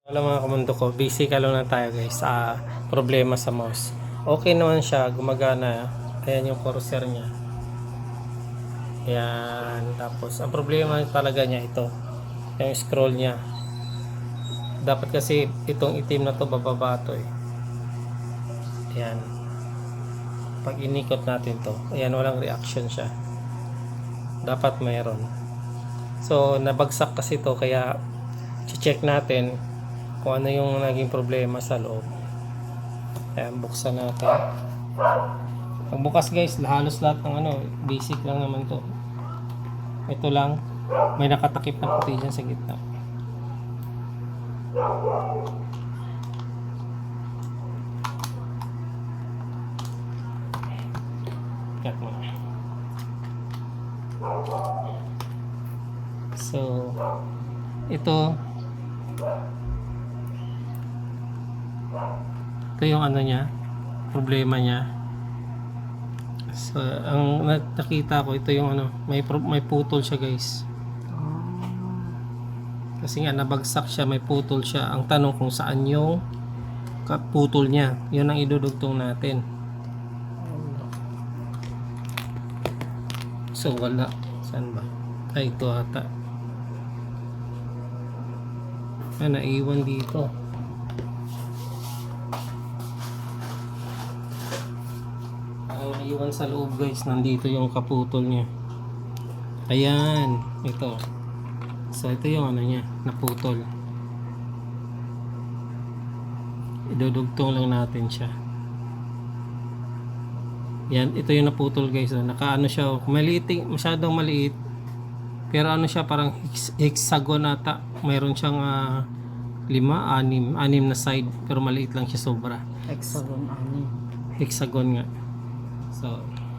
Wala mga kamundo ko, busy ka lang na tayo guys sa problema sa mouse. Okay naman siya, gumagana. Ayan yung cursor niya. Ayan, tapos ang problema talaga niya ito, yung scroll niya. Dapat kasi itong itim na to bababa to eh. Ayan. Pag inikot natin to, ayan walang reaction siya. Dapat mayroon. So nabagsak kasi to kaya check natin kung ano yung naging problema sa loob. Ayan, buksan natin. Pagbukas guys, halos lahat ng basic lang naman to. Ito lang, may nakatakip na puti dyan sa gitna. Cut mo. So, ito yung niya, problema niya. So, ang nakita ko, ito yung may putol siya guys. Kasi nga nabagsak siya, may putol siya. Ang tanong kung saan yung putol niya, yun ang idudugtong natin. So wala, saan ba? Ay, ito ata. Naiwan dito. Naiwan sa loob guys, nandito yung kaputol niya. Ayan, ito. So ito yung niya, naputol. Idudugtong lang natin siya. Yan, ito yung naputol guys. Nakaano siya, maliit, masyadong maliit. Pero siya, parang hexagon ata. Mayroon siyang 5, 6 na side. Pero maliit lang siya sobra. Hexagon 6. Hexagon nga. So